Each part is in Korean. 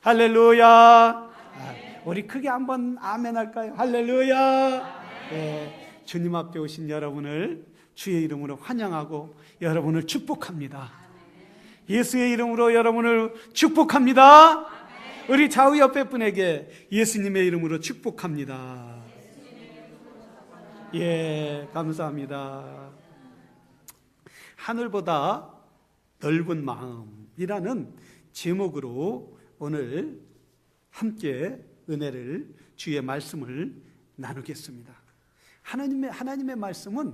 할렐루야. 우리 크게 한번 아멘 할까요? 할렐루야. 네, 주님 앞에 오신 여러분을 주의 이름으로 환영하고 여러분을 축복합니다. 예수의 이름으로 여러분을 축복합니다. 우리 좌우 옆에 분에게 예수님의 이름으로 축복합니다. 예, 감사합니다. 하늘보다 넓은 마음이라는 제목으로 오늘 함께 은혜를, 주의 말씀을 나누겠습니다. 하나님의 말씀은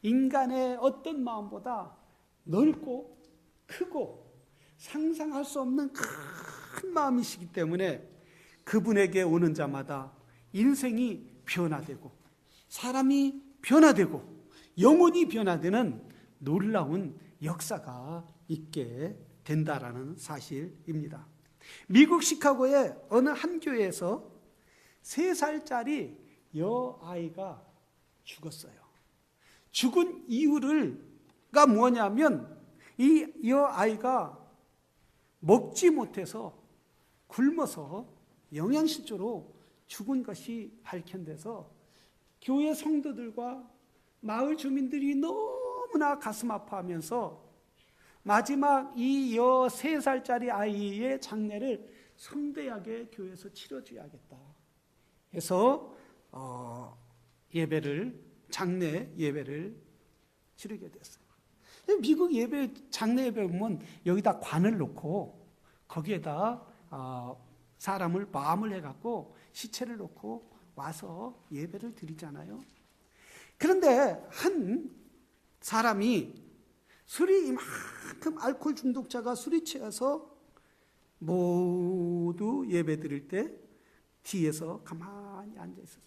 인간의 어떤 마음보다 넓고 크고 상상할 수 없는 큰 마음이시기 때문에 그분에게 오는 자마다 인생이 변화되고 사람이 변화되고 영혼이 변화되는 놀라운 역사가 있게 된다라는 사실입니다. 미국 시카고의 어느 한 교회에서 3살짜리 여아이가 죽었어요. 죽은 이유가 뭐냐면 이 여아이가 먹지 못해서 굶어서 영양실조로 죽은 것이 발견돼서 교회 성도들과 마을 주민들이 너무나 가슴 아파하면서 마지막 이 3살짜리 아이의 장례를 성대하게 교회에서 치러줘야겠다 해서 장례 예배를 치르게 됐어요. 미국 장례 예배 보면 여기다 관을 놓고 거기에다 사람을 마음을 해갖고 시체를 놓고 와서 예배를 드리잖아요. 그런데 한 사람이 술이 이만큼 알코올 중독자가 술이 취해서 모두 예배 드릴 때 뒤에서 가만히 앉아 있었어요.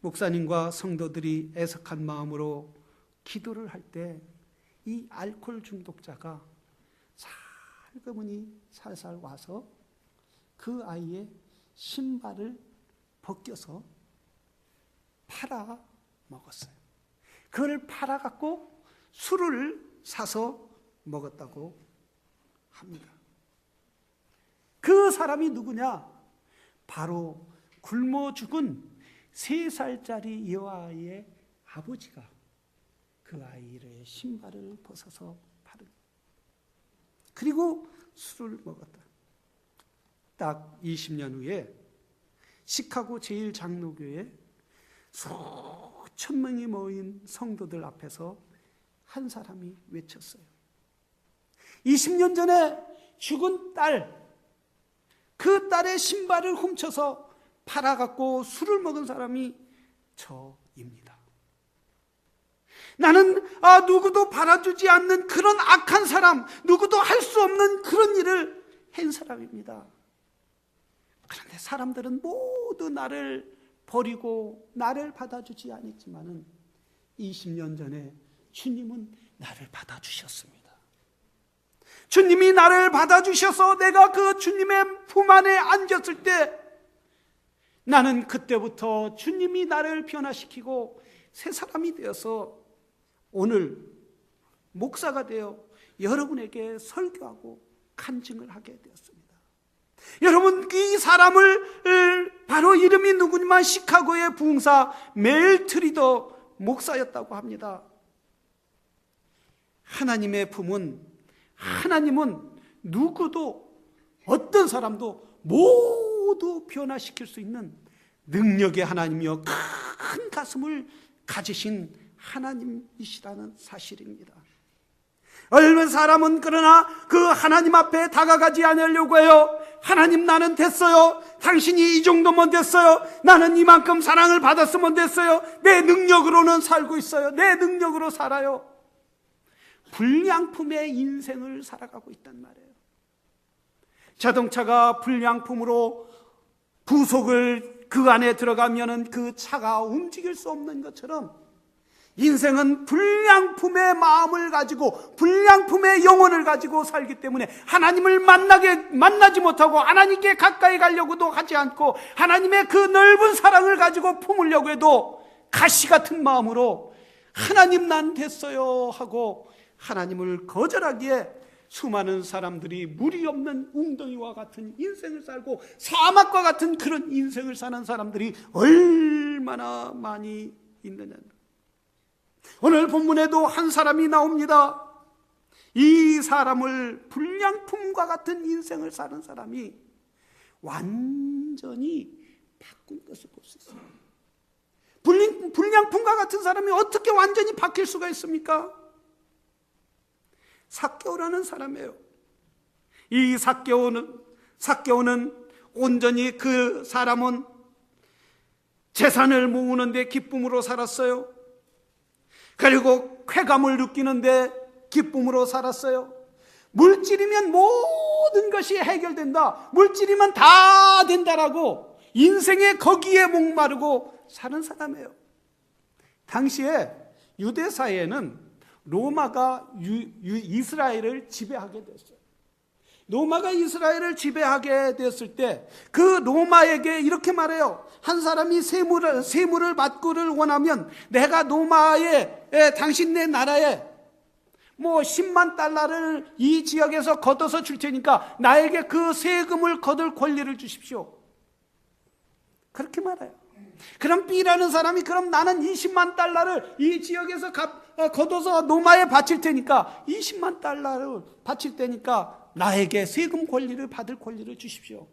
목사님과 성도들이 애석한 마음으로 기도를 할 때 이 알코올 중독자가 살그머니 살살 와서 그 아이의 신발을 벗겨서 팔아 먹었어요. 그걸 팔아갖고 술을 사서 먹었다고 합니다. 그 사람이 누구냐? 바로 굶어 죽은 3살짜리 여아이의 아버지가 그 아이의 신발을 벗어서 팔은, 그리고 술을 먹었다. 딱 20년 후에 시카고 제1장로교회 수천 명이 모인 성도들 앞에서 한 사람이 외쳤어요. 20년 전에 죽은 딸, 그 딸의 신발을 훔쳐서 팔아갖고 술을 먹은 사람이 저입니다. 나는 누구도 바라주지 않는 그런 악한 사람, 누구도 할 수 없는 그런 일을 한 사람입니다. 그런데 사람들은 모두 나를 버리고 나를 받아주지 않았지만은 20년 전에 주님은 나를 받아주셨습니다. 주님이 나를 받아주셔서 내가 그 주님의 품 안에 앉았을 때 나는 그때부터 주님이 나를 변화시키고 새 사람이 되어서 오늘 목사가 되어 여러분에게 설교하고 간증을 하게 되었습니다. 여러분, 이 사람을 바로 이름이 누구냐면 시카고의 부흥사 멜 트리더 목사였다고 합니다. 하나님은 누구도 어떤 사람도 모두 변화시킬 수 있는 능력의 하나님이여 큰 가슴을 가지신 하나님이시라는 사실입니다. 얼마 사람은 그러나 그 하나님 앞에 다가가지 않으려고 해요. 하나님, 나는 됐어요. 당신이 이 정도면 됐어요. 나는 이만큼 사랑을 받았으면 됐어요. 내 능력으로는 살고 있어요. 내 능력으로 살아요. 불량품의 인생을 살아가고 있단 말이에요. 자동차가 불량품으로 부속을 그 안에 들어가면은 그 차가 움직일 수 없는 것처럼 인생은 불량품의 마음을 가지고 불량품의 영혼을 가지고 살기 때문에 하나님을 만나지 못하고 하나님께 가까이 가려고도 하지 않고 하나님의 그 넓은 사랑을 가지고 품으려고 해도 가시 같은 마음으로 하나님, 난 됐어요 하고 하나님을 거절하기에 수많은 사람들이 물이 없는 웅덩이와 같은 인생을 살고 사막과 같은 그런 인생을 사는 사람들이 얼마나 많이 있느냐. 오늘 본문에도 한 사람이 나옵니다. 이 사람을 불량품과 같은 인생을 사는 사람이 완전히 바꾼 것을 볼 수 있어요. 불량품과 같은 사람이 어떻게 완전히 바뀔 수가 있습니까? 삭개오라는 사람이에요. 이 삭개오는 온전히 그 사람은 재산을 모으는데 기쁨으로 살았어요. 그리고 쾌감을 느끼는데 기쁨으로 살았어요. 물질이면 모든 것이 해결된다, 물질이면 다 된다라고 인생의 거기에 목마르고 사는 사람이에요. 당시에 유대 사회에는 로마가 이스라엘을 지배하게 됐어요. 로마가 이스라엘을 지배하게 됐을 때 그 로마에게 이렇게 말해요. 한 사람이 세물을 받기를 원하면 내가 로마에 당신네 나라에 뭐 10만 달러를 이 지역에서 걷어서 줄 테니까 나에게 그 세금을 거둘 권리를 주십시오. 그렇게 말해요. 그럼 B라는 사람이 그럼 나는 20만 달러를 이 지역에서 걷어서 로마에 바칠 테니까 20만 달러를 바칠 테니까 나에게 세금 권리를 받을 권리를 주십시오.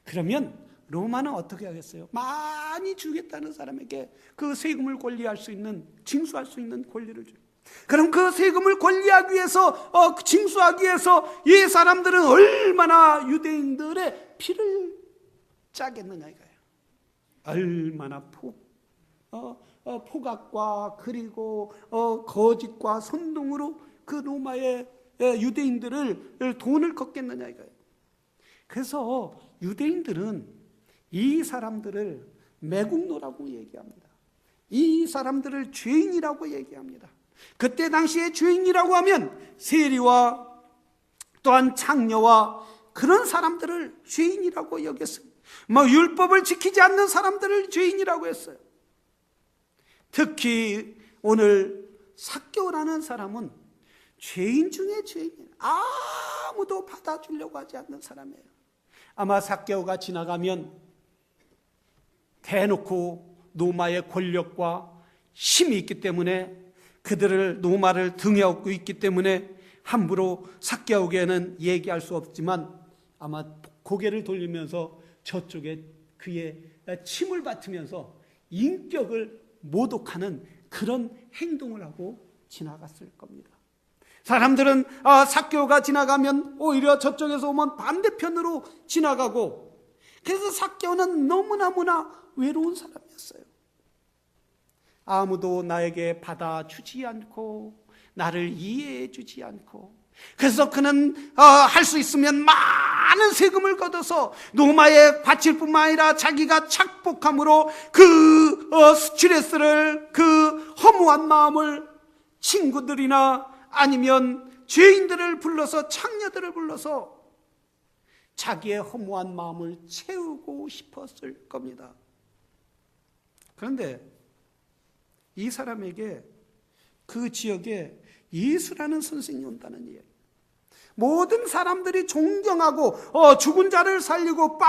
그러면 로마는 어떻게 하겠어요? 많이 주겠다는 사람에게 그 세금을 권리할 수 있는, 징수할 수 있는 권리를 줘요. 그럼 그 세금을 권리하기 위해서, 징수하기 위해서 이 사람들은 얼마나 유대인들의 피를 짜겠느냐 이거예요. 얼마나 포각과 그리고 거짓과 선동으로 그 로마의 유대인들을 돈을 걷겠느냐 이거예요. 그래서 유대인들은 이 사람들을 매국노라고 얘기합니다. 이 사람들을 죄인이라고 얘기합니다. 그때 당시에 죄인이라고 하면 세리와 또한 창녀와 그런 사람들을 죄인이라고 여겼습니다. 율법을 지키지 않는 사람들을 죄인이라고 했어요. 특히 오늘 삭개오라는 사람은 죄인 중에 죄인이에요. 아무도 받아주려고 하지 않는 사람이에요. 아마 삭개오가 지나가면 대놓고 로마의 권력과 힘이 있기 때문에 그들을 로마를 등에 업고 있기 때문에 함부로 삭개오에게는 얘기할 수 없지만 아마 고개를 돌리면서 저쪽에 그의 침을 뱉으면서 인격을 모독하는 그런 행동을 하고 지나갔을 겁니다. 사람들은 삭개오가 지나가면 오히려 저쪽에서 오면 반대편으로 지나가고, 그래서 삭개오는 너무나 외로운 사람이었어요. 아무도 나에게 받아주지 않고 나를 이해해 주지 않고, 그래서 그는 할 수 있으면 많은 세금을 걷어서 로마에 바칠 뿐만 아니라 자기가 착복함으로 그 스트레스를, 그 허무한 마음을 친구들이나 아니면 죄인들을 불러서, 창녀들을 불러서 자기의 허무한 마음을 채우고 싶었을 겁니다. 그런데 이 사람에게 그 지역에 예수라는 선생이 온다는 이야기. 모든 사람들이 존경하고 죽은 자를 살리고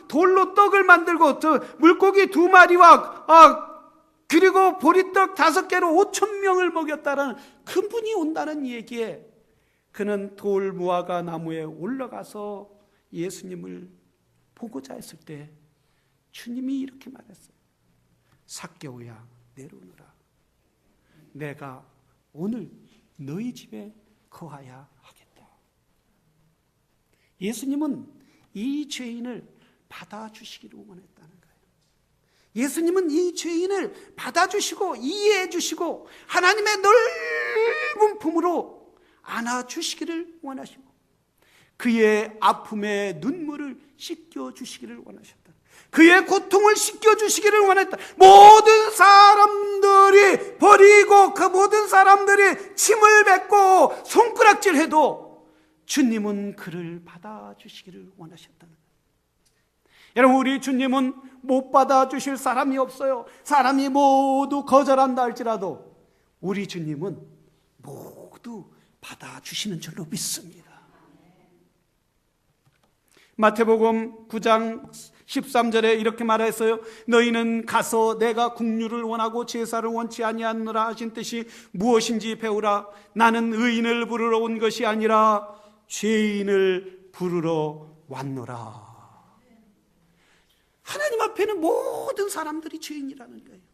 돌로 떡을 만들고 물고기 2마리와 그리고 보리떡 5개로 5,000명을 먹였다는 그분이 온다는 얘기에 그는 돌 무화과 나무에 올라가서 예수님을 보고자 했을 때 주님이 이렇게 말했어요. 삭개오야, 내려오너라. 내가 오늘 너희 집에 거하야 하겠다. 예수님은 이 죄인을 받아주시기를 원했다는 거예요. 예수님은 이 죄인을 받아주시고 이해해 주시고 하나님의 넓은 품으로 안아주시기를 원하시고 그의 아픔의 눈물을 씻겨주시기를 원하셨다. 그의 고통을 씻겨주시기를 원했다. 모든 사람들이 버리고 그 모든 사람들이 침을 뱉고 손가락질해도 주님은 그를 받아주시기를 원하셨다는 거예요. 여러분, 우리 주님은 못 받아주실 사람이 없어요. 사람이 모두 거절한다 할지라도 우리 주님은 모두 받아주시는 줄로 믿습니다. 마태복음 9장 13절에 이렇게 말했어요. 너희는 가서 내가 긍휼을 원하고 제사를 원치 아니하노라 하신 뜻이 무엇인지 배우라. 나는 의인을 부르러 온 것이 아니라 죄인을 부르러 왔노라. 하나님 앞에는 모든 사람들이 죄인이라는 거예요.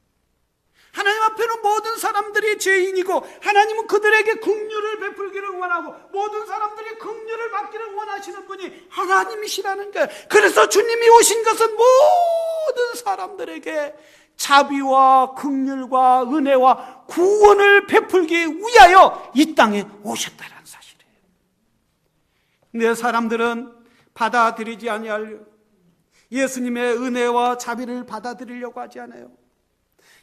하나님 앞에는 모든 사람들이 죄인이고 하나님은 그들에게 긍휼을 베풀기를 원하고 모든 사람들이 긍휼을 받기를 원하시는 분이 하나님이시라는 거예요. 그래서 주님이 오신 것은 모든 사람들에게 자비와 긍휼과 은혜와 구원을 베풀기 위하여 이 땅에 오셨다는 사실이에요. 근데 사람들은 받아들이지 아니하려 예수님의 은혜와 자비를 받아들이려고 하지 않아요.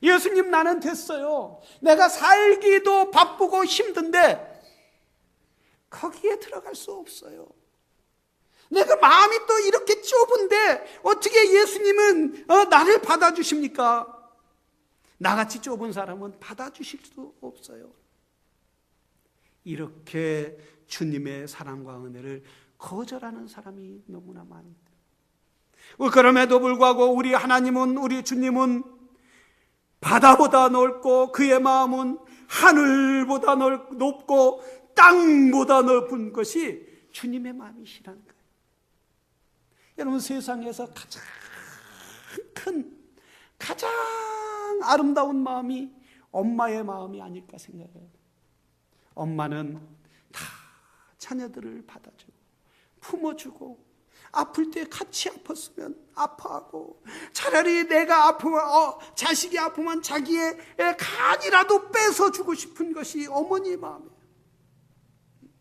예수님, 나는 됐어요. 내가 살기도 바쁘고 힘든데 거기에 들어갈 수 없어요. 내가 마음이 또 이렇게 좁은데 어떻게 예수님은 나를 받아주십니까? 나같이 좁은 사람은 받아주실 수 없어요. 이렇게 주님의 사랑과 은혜를 거절하는 사람이 너무나 많습니다. 그럼에도 불구하고 우리 하나님은, 우리 주님은 바다보다 넓고 그의 마음은 하늘보다 높고 땅보다 넓은 것이 주님의 마음이시라는 거예요. 여러분, 세상에서 가장 큰, 가장 아름다운 마음이 엄마의 마음이 아닐까 생각해요. 엄마는 다 자녀들을 받아주고 품어주고 아플 때 같이 아팠으면 아파하고 차라리 내가 아프면 자식이 아프면 자기의 간이라도 뺏어주고 싶은 것이 어머니의 마음이에요.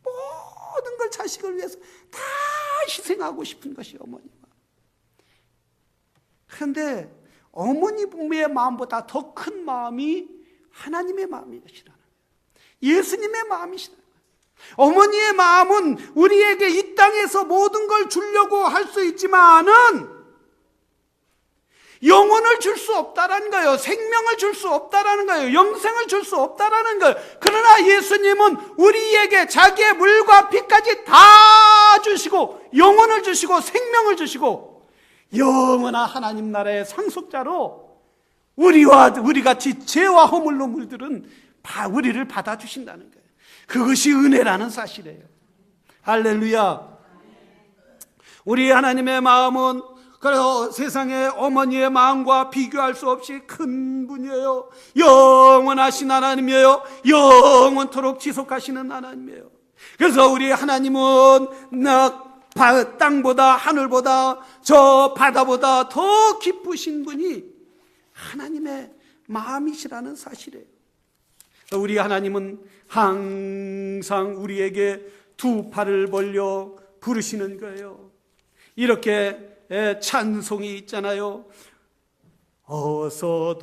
모든 걸 자식을 위해서 다 희생하고 싶은 것이 어머니의 마음. 그런데 어머니의 마음보다 더 큰 마음이 하나님의 마음이시라는 거예요. 예수님의 마음이시라는 거예요. 어머니의 마음은 우리에게 이 땅에서 모든 걸 주려고 할 수 있지만은 영혼을 줄 수 없다라는 거예요. 생명을 줄 수 없다라는 거예요. 영생을 줄 수 없다라는 거예요. 그러나 예수님은 우리에게 자기의 물과 피까지 다 주시고 영혼을 주시고 생명을 주시고 영원한 하나님 나라의 상속자로 우리같이 죄와 허물로 물들은 우리를 받아주신다는 거예요. 그것이 은혜라는 사실이에요. 할렐루야. 우리 하나님의 마음은 그래서 세상의 어머니의 마음과 비교할 수 없이 큰 분이에요. 영원하신 하나님이에요. 영원토록 지속하시는 하나님이에요. 그래서 우리 하나님은 땅보다 하늘보다 저 바다보다 더 기쁘신 분이 하나님의 마음이시라는 사실이에요. 우리 하나님은 항상 우리에게 두 팔을 벌려 부르시는 거예요. 이렇게 찬송이 있잖아요. 어서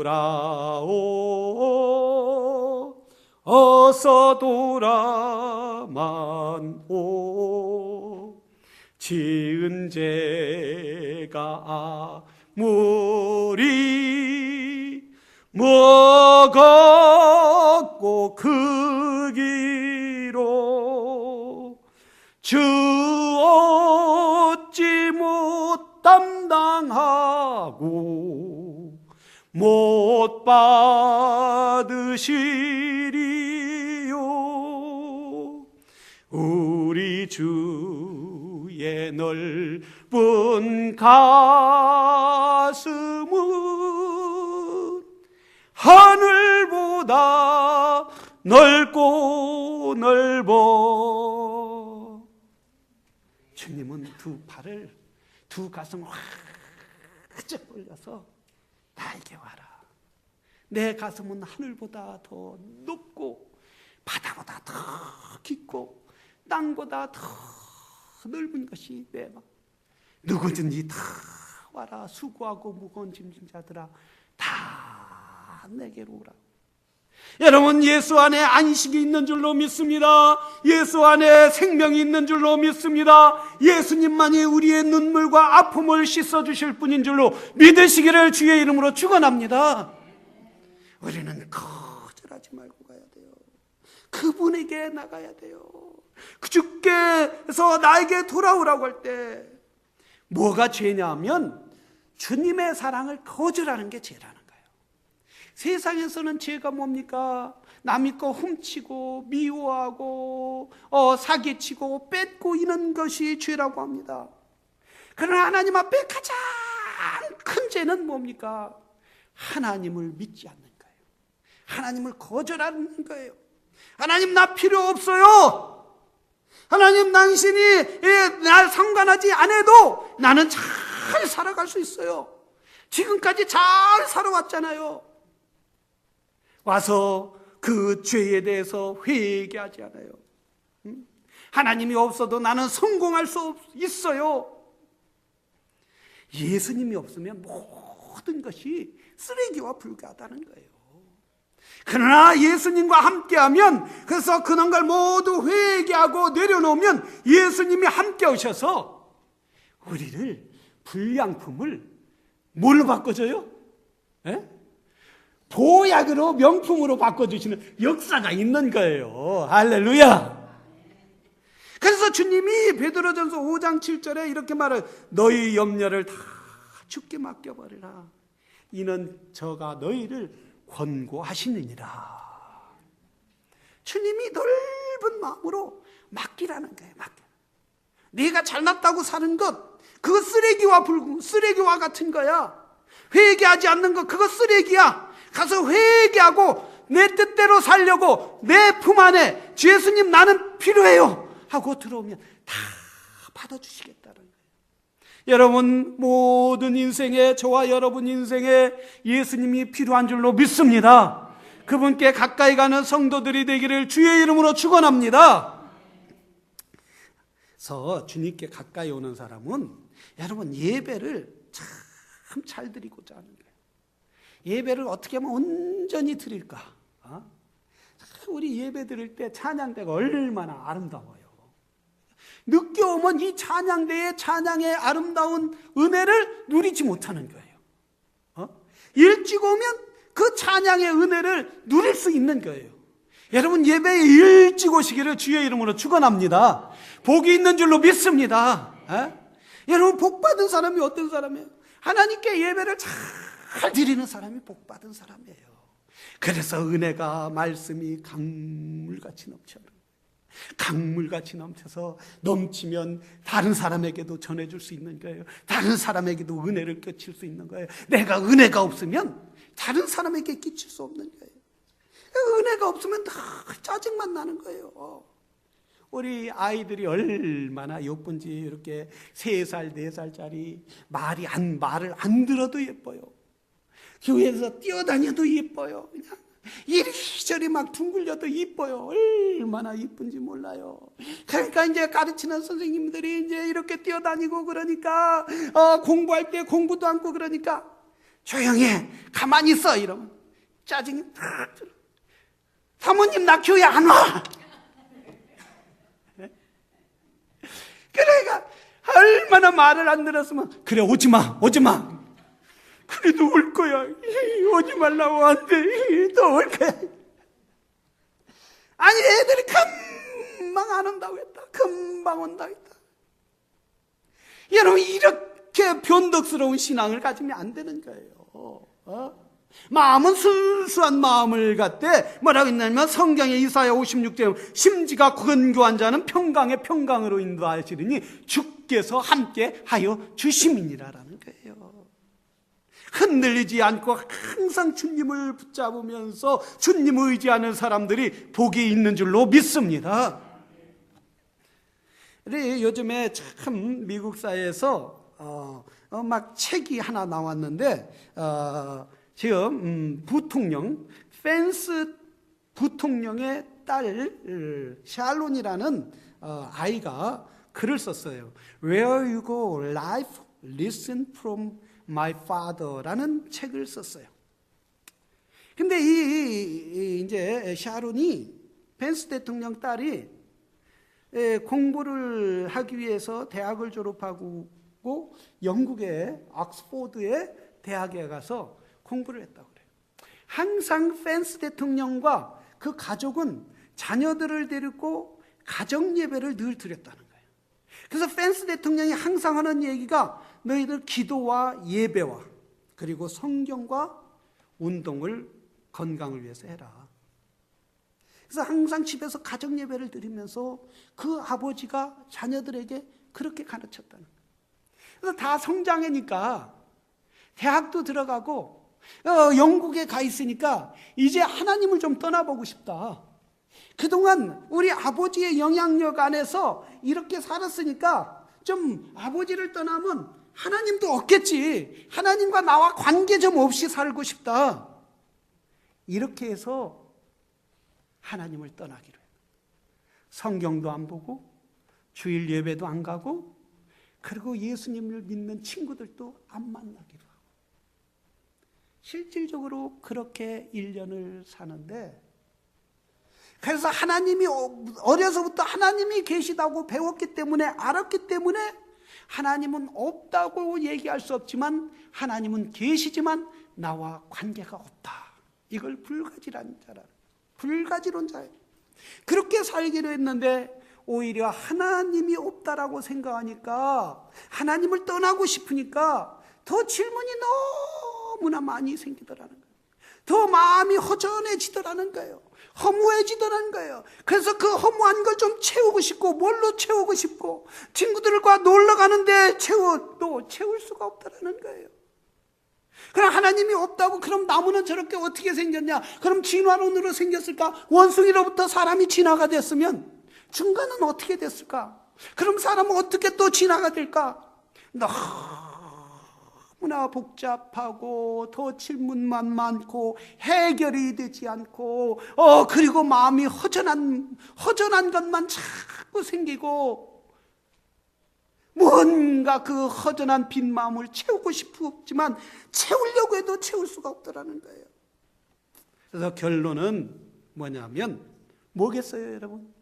돌아오, 어서 돌아만오, 지은 죄가 아무리 먹었고 그 길로 주 어찌 못 담당하고 못 받으시리요. 우리 주의 넓은 가슴은 하늘보다 넓고 넓어. 주님은 두 가슴을 확 벌려서 나에게 와라. 내 가슴은 하늘보다 더 높고 바다보다 더 깊고 땅보다 더 넓은 것이 내 마음. 누구든지 다 와라. 수고하고 무거운 짐진 자들아 다 내게로 오라. 여러분, 예수 안에 안식이 있는 줄로 믿습니다. 예수 안에 생명이 있는 줄로 믿습니다. 예수님만이 우리의 눈물과 아픔을 씻어주실 분인 줄로 믿으시기를 주의 이름으로 축원합니다. 우리는 거절하지 말고 가야 돼요. 그분에게 나가야 돼요. 주께서 나에게 돌아오라고 할 때 뭐가 죄냐면 주님의 사랑을 거절하는 게 죄라는 거예요. 세상에서는 죄가 뭡니까? 남의 거 훔치고 미워하고 사기치고 뺏고 이런 것이 죄라고 합니다. 그러나 하나님 앞에 가장 큰 죄는 뭡니까? 하나님을 믿지 않는 거예요. 하나님을 거절하는 거예요. 하나님 나 필요 없어요. 하나님 당신이 날 상관하지 않아도 나는 잘 살아갈 수 있어요. 지금까지 잘 살아왔잖아요. 와서 그 죄에 대해서 회개하지 않아요. 하나님이 없어도 나는 성공할 수 있어요. 예수님이 없으면 모든 것이 쓰레기와 불과하다는 거예요. 그러나 예수님과 함께하면, 그래서 그런 걸 모두 회개하고 내려놓으면 예수님이 함께 오셔서 우리를 불량품을 뭘로 바꿔줘요? 에? 보약으로 명품으로 바꿔주시는 역사가 있는 거예요. 할렐루야. 그래서 주님이 베드로전서 5장 7절에 이렇게 말해요. 너희 염려를 다 주께 맡겨버리라. 이는 저가 너희를 권고하시느니라. 주님이 넓은 마음으로 맡기라는 거예요. 맡겨. 네가 잘났다고 사는 것, 그거 쓰레기와 같은 거야. 회개하지 않는 것, 그거 쓰레기야. 가서 회개하고 내 뜻대로 살려고 내 품 안에 예수님 나는 필요해요 하고 들어오면 다 받아주시겠다는 거예요. 여러분 모든 인생에, 저와 여러분 인생에 예수님이 필요한 줄로 믿습니다. 그분께 가까이 가는 성도들이 되기를 주의 이름으로 축원합니다. 그래서 주님께 가까이 오는 사람은 여러분 예배를 참 잘 드리고자 하는 거예요. 예배를 어떻게 하면 온전히 드릴까? 우리 예배 드릴 때 찬양대가 얼마나 아름다워요. 늦게 오면 이 찬양대의 찬양의 아름다운 은혜를 누리지 못하는 거예요. 일찍 오면 그 찬양의 은혜를 누릴 수 있는 거예요. 여러분 예배에 일찍 오시기를 주의 이름으로 축원합니다. 복이 있는 줄로 믿습니다. 여러분 복 받은 사람이 어떤 사람이에요? 하나님께 예배를 잘 드리는 사람이 복 받은 사람이에요. 그래서 은혜가, 말씀이 강물같이 넘쳐요. 강물같이 넘쳐서 넘치면 다른 사람에게도 전해줄 수 있는 거예요. 다른 사람에게도 은혜를 끼칠 수 있는 거예요. 내가 은혜가 없으면 다른 사람에게 끼칠 수 없는 거예요. 은혜가 없으면 다 짜증만 나는 거예요. 우리 아이들이 얼마나 예쁜지, 이렇게 3살, 4살짜리 말을 안 들어도 예뻐요. 교회에서 뛰어다녀도 예뻐요. 그냥 이리저리 막 둥글려도 예뻐요. 얼마나 예쁜지 몰라요. 그러니까 이제 가르치는 선생님들이 이제 이렇게 뛰어다니고 그러니까 공부할 때 공부도 않고 그러니까 조용히 해, 가만히 있어 이러면 짜증이 팍 들어. 사모님 나 교회 안 와. 그러니까 얼마나 말을 안 들었으면 그래 오지마 그래도 올 거야. 오지 말라고 한대. 또 올 거야. 아니 애들이 금방 안 온다고 했다. 금방 온다고 했다. 여러분 이렇게 변덕스러운 신앙을 가지면 안 되는 거예요. 마음은 순수한 마음을 갖되 뭐라고 했냐면 성경의 이사야 56절 심지가 건교한 자는 평강의 평강으로 인도하시리니 주께서 함께 하여 주심이니라라는 거예요. 흔들리지 않고 항상 주님을 붙잡으면서 주님을 의지하는 사람들이 복이 있는 줄로 믿습니다. 요즘에 참 미국 사회에서 막 책이 하나 나왔는데 지금 부통령 펜스 부통령의 딸 샬론이라는 아이가 글을 썼어요. Where you go, life, listen from my father라는 책을 썼어요. 근데 이제 샤론이 펜스 대통령 딸이 공부를 하기 위해서 대학을 졸업하고 영국의 옥스포드의 대학에 가서 공부를 했다고 그래요. 항상 펜스 대통령과 그 가족은 자녀들을 데리고 가정 예배를 늘 드렸다는 거예요. 그래서 펜스 대통령이 항상 하는 얘기가 너희들 기도와 예배와 그리고 성경과 운동을 건강을 위해서 해라. 그래서 항상 집에서 가정 예배를 드리면서 그 아버지가 자녀들에게 그렇게 가르쳤다는 거예요. 그래서 다 성장하니까 대학도 들어가고 영국에 가 있으니까 이제 하나님을 좀 떠나보고 싶다. 그동안 우리 아버지의 영향력 안에서 이렇게 살았으니까 좀 아버지를 떠나면 하나님도 없겠지. 하나님과 나와 관계 좀 없이 살고 싶다. 이렇게 해서 하나님을 떠나기로 해요. 성경도 안 보고 주일 예배도 안 가고 그리고 예수님을 믿는 친구들도 안 만나기로 하고 실질적으로 그렇게 1년을 사는데 그래서 하나님이 어려서부터 하나님이 계시다고 배웠기 때문에 알았기 때문에 하나님은 없다고 얘기할 수 없지만 하나님은 계시지만 나와 관계가 없다. 이걸 불가지론자예요. 그렇게 살기로 했는데 오히려 하나님이 없다라고 생각하니까 하나님을 떠나고 싶으니까 더 질문이 너무나 많이 생기더라는 거예요. 더 마음이 허전해지더라는 거예요. 허무해지더라는 거예요. 그래서 그 허무한 걸 좀 채우고 싶고 뭘로 채우고 싶고 친구들과 놀러 가는데 채울 수가 없더라는 거예요. 그럼 하나님이 없다고 그럼 나무는 저렇게 어떻게 생겼냐? 그럼 진화론으로 생겼을까? 원숭이로부터 사람이 진화가 됐으면 중간은 어떻게 됐을까? 그럼 사람은 어떻게 또 진화가 될까? 너무나 복잡하고 더 질문만 많고 해결이 되지 않고 그리고 마음이 허전한 것만 자꾸 생기고 뭔가 그 허전한 빈 마음을 채우고 싶지만 채우려고 해도 채울 수가 없더라는 거예요. 그래서 결론은 뭐냐면 뭐겠어요, 여러분?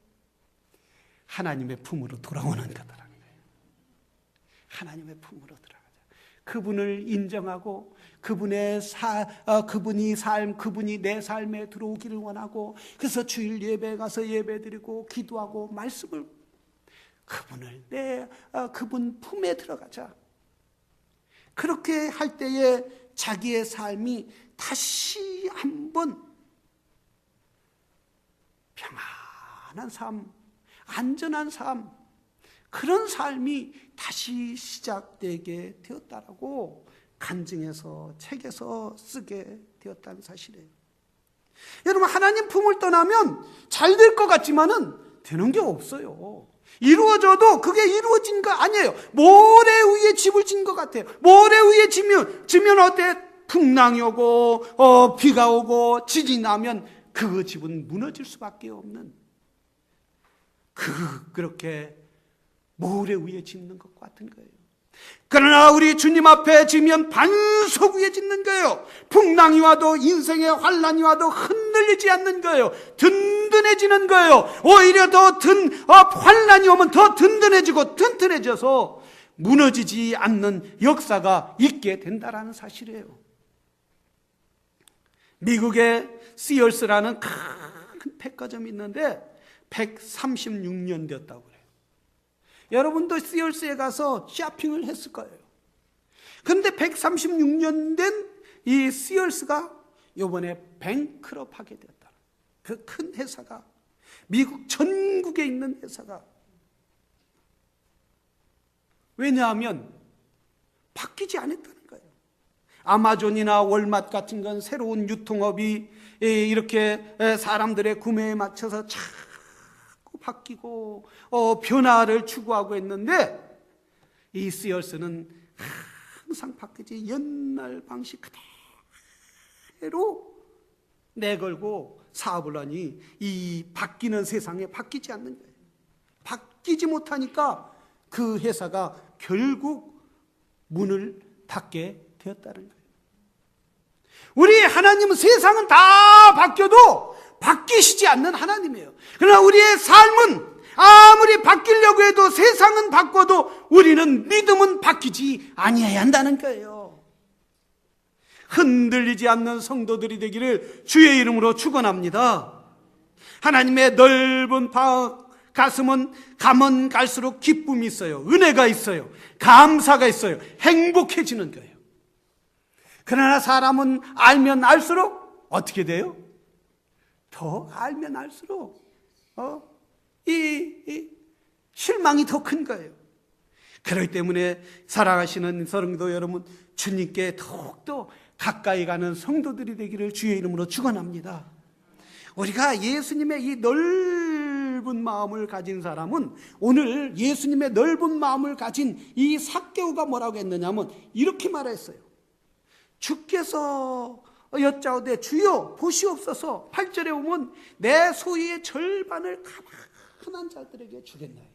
하나님의 품으로 돌아오는 거더라는 거예요. 하나님의 품으로 돌아가자. 그분을 인정하고 그분이 내 삶에 들어오기를 원하고 그래서 주일 예배에 가서 예배드리고 기도하고 말씀을 그분 품에 들어가자. 그렇게 할 때에 자기의 삶이 다시 한번 평안한 삶, 안전한 삶, 그런 삶이 다시 시작되게 되었다라고 간증해서 책에서 쓰게 되었다는 사실이에요. 여러분, 하나님 품을 떠나면 잘 될 것 같지만은 되는 게 없어요. 이루어져도 그게 이루어진 거 아니에요. 모래 위에 집을 진 것 같아요. 모래 위에 지면 어때? 풍랑이 오고 비가 오고 지진이 나면 그 집은 무너질 수밖에 없는 그렇게 모래 위에 짓는 것 같은 거예요. 그러나 우리 주님 앞에 지면 반석 위에 짓는 거예요. 풍랑이 와도 인생의 환란이 와도 흔들리지 않는 거예요. 든든해지는 거예요. 오히려 더 환란이 오면 더 든든해지고 튼튼해져서 무너지지 않는 역사가 있게 된다는 사실이에요. 미국의 시얼스라는 큰 백화점이 있는데 136년 되었다고 그래요. 여러분도 시얼스에 가서 쇼핑을 했을 거예요. 그런데 136년 된 이 시얼스가 이번에 뱅크럽 하게 되었다. 그 큰 회사가, 미국 전국에 있는 회사가. 왜냐하면 바뀌지 않았다는 거예요. 아마존이나 월마트 같은 건 새로운 유통업이 이렇게 사람들의 구매에 맞춰서 자꾸 바뀌고 변화를 추구하고 있는데 이 시얼스는 항상 바뀌지 옛날 방식 그대로 내걸고 사업을 하니 이 바뀌는 세상에 바뀌지 않는 거예요. 바뀌지 못하니까 그 회사가 결국 문을 닫게 되었다는 거예요. 우리 하나님은 세상은 다 바뀌어도 바뀌시지 않는 하나님이에요. 그러나 우리의 삶은 아무리 바뀌려고 해도 세상은 바꿔도 우리는 믿음은 바뀌지 아니해야 한다는 거예요. 흔들리지 않는 성도들이 되기를 주의 이름으로 축원합니다. 하나님의 넓은 가슴은 가면 갈수록 기쁨이 있어요. 은혜가 있어요. 감사가 있어요. 행복해지는 거예요. 그러나 사람은 알면 알수록 어떻게 돼요? 더 알면 알수록 이 실망이 더 큰 거예요. 그렇기 때문에 사랑하시는 성도 여러분, 주님께 더욱더 가까이 가는 성도들이 되기를 주의 이름으로 축원합니다. 우리가 예수님의 이 넓은 마음을 가진 사람은, 오늘 예수님의 넓은 마음을 가진 이 삭개오가 뭐라고 했느냐면 이렇게 말했어요. 주께서 여짜오되 주여 보시옵소서. 8절에 보면 내 소유의 절반을 가난한 자들에게 주겠나이다.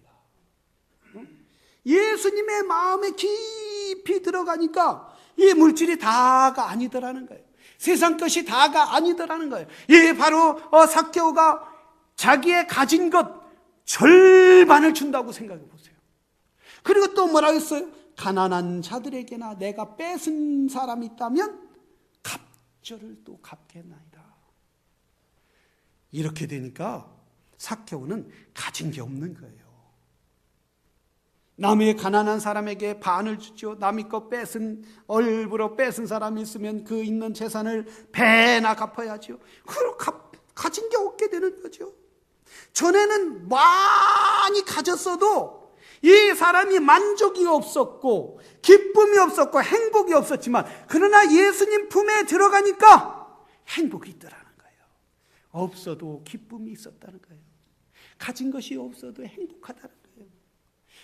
예수님의 마음에 깊이 들어가니까 이 물질이 다가 아니더라는 거예요. 세상 것이 다가 아니더라는 거예요. 예, 바로 삭개오가 자기의 가진 것 절반을 준다고 생각해 보세요. 그리고 또 뭐라고 했어요? 가난한 자들에게나 내가 뺏은 사람이 있다면 갑절을 또 갚겠나이다. 이렇게 되니까 삭개오는 가진 게 없는 거예요. 남의 가난한 사람에게 반을 주죠. 남의 거 얼부러 뺏은 사람이 있으면 그 있는 재산을 배나 갚아야죠. 그걸 가진 게 없게 되는 거죠. 전에는 많이 가졌어도 이 사람이 만족이 없었고 기쁨이 없었고 행복이 없었지만, 그러나 예수님 품에 들어가니까 행복이 있더라는 거예요. 없어도 기쁨이 있었다는 거예요. 가진 것이 없어도 행복하다는 거예요.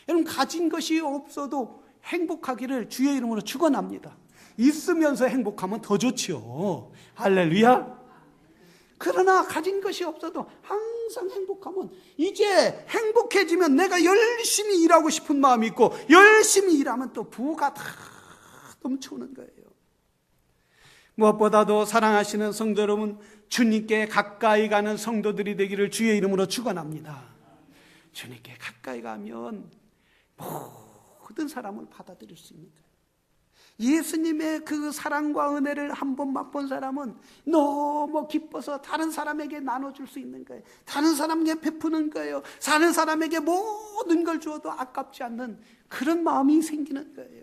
여러분, 가진 것이 없어도 행복하기를 주의 이름으로 축원합니다. 있으면서 행복하면 더 좋지요. 할렐루야. 그러나 가진 것이 없어도 항상 행복하면, 이제 행복해지면 내가 열심히 일하고 싶은 마음이 있고, 열심히 일하면 또 부가 다 넘쳐오는 거예요. 무엇보다도 사랑하시는 성도 여러분, 주님께 가까이 가는 성도들이 되기를 주의 이름으로 축원합니다. 주님께 가까이 가면 모든 사람을 받아들일 수 있는 거예요. 예수님의 그 사랑과 은혜를 한번 맛본 사람은 너무 기뻐서 다른 사람에게 나눠줄 수 있는 거예요. 다른 사람에게 베푸는 거예요. 다른 사람에게 모든 걸 주어도 아깝지 않는 그런 마음이 생기는 거예요.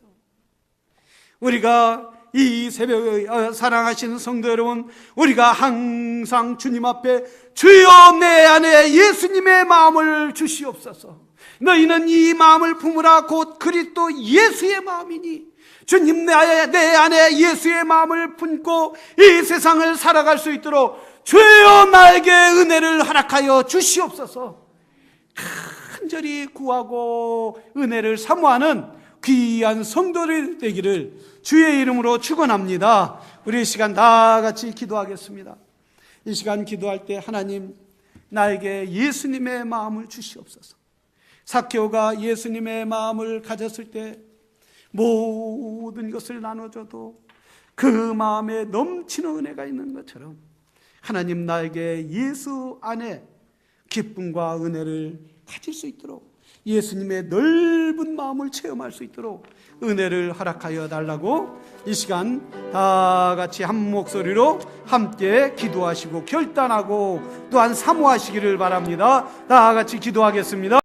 우리가 이 새벽에 사랑하시는 성도 여러분, 우리가 항상 주님 앞에 주여 내 안에 예수님의 마음을 주시옵소서. 너희는 이 마음을 품으라. 곧 그리스도 예수의 마음이니. 주님 내 안에 예수의 마음을 품고 이 세상을 살아갈 수 있도록 주여 나에게 은혜를 허락하여 주시옵소서. 간절히 구하고 은혜를 사모하는 귀한 성도들 되기를 주의 이름으로 축원합니다. 우리 이 시간 다 같이 기도하겠습니다. 이 시간 기도할 때 하나님, 나에게 예수님의 마음을 주시옵소서. 삭개오가 예수님의 마음을 가졌을 때 모든 것을 나눠줘도 그 마음에 넘치는 은혜가 있는 것처럼, 하나님 나에게 예수 안에 기쁨과 은혜를 가질 수 있도록, 예수님의 넓은 마음을 체험할 수 있도록 은혜를 허락하여 달라고 이 시간 다 같이 한 목소리로 함께 기도하시고 결단하고 또한 사모하시기를 바랍니다. 다 같이 기도하겠습니다.